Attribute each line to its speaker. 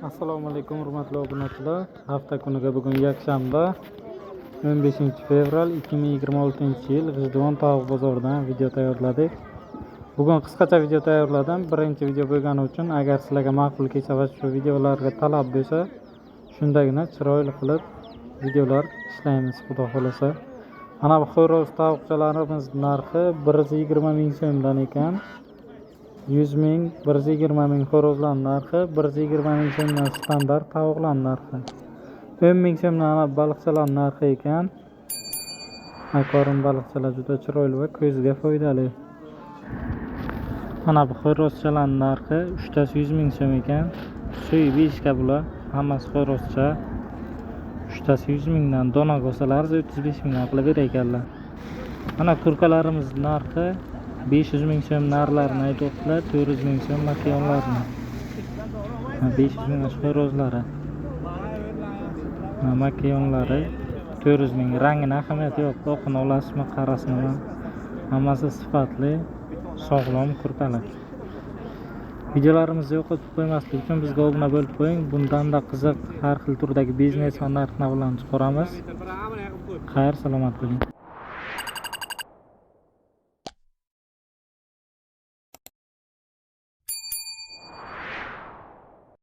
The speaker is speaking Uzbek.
Speaker 1: Assalomu alaykum hurmatli obunachilar. Hafta kuniga bugun yakshanba 15 fevral 2026-yil G'ijduvon tovuq bozoridan video tayyorladik. Bugun qisqacha video tayyorladim. Birinchi video bo'lgani uchun agar sizlarga ma'qul kelsa va shu videolarga talab bo'lsa, shundagina chiroyli qilib videolar ishlaymiz xudo xolasa. Mana bu xo'roz tovuqchalarimiz narxi 120 ming so'mdan ekan. 100 ming, 120 ming xo'rozlar narxi, 120 ming so'mdan standart tovuqlar narxi. 10 ming so'mdan baliqchalar narxi ekan. Akvaриum baliqchalar juda chiroyli va ko'zga foydali. Mana bu xo'rozchalar narxi uchtasi 100 ming so'm ekan. Suyi beshga bular, hammasi xo'rozcha. Uchtasi 100 mingdan, donaga olsalar 35 mingdan qilib berar ekanlar. Mana kurkalarimiz narxi 500 ming so'm narxlarini aytibdilar, 400 ming so'm makiyonlarni. 500 ming xo'rozlari. Makiyonlari 400 ming. Rangini ahamiyati yo'q, oqini olasizmi, qarasizmi? Hammasi sifatli, sog'lom kurkalar. Videolarimizni yo'qotib qo'ymaslik uchun bizga obuna bo'lib qo'ying. Bundan-da qiziq har xil turdagi biznes va narx-navlarni chiqaramiz. Xayr, salomat bo'ling.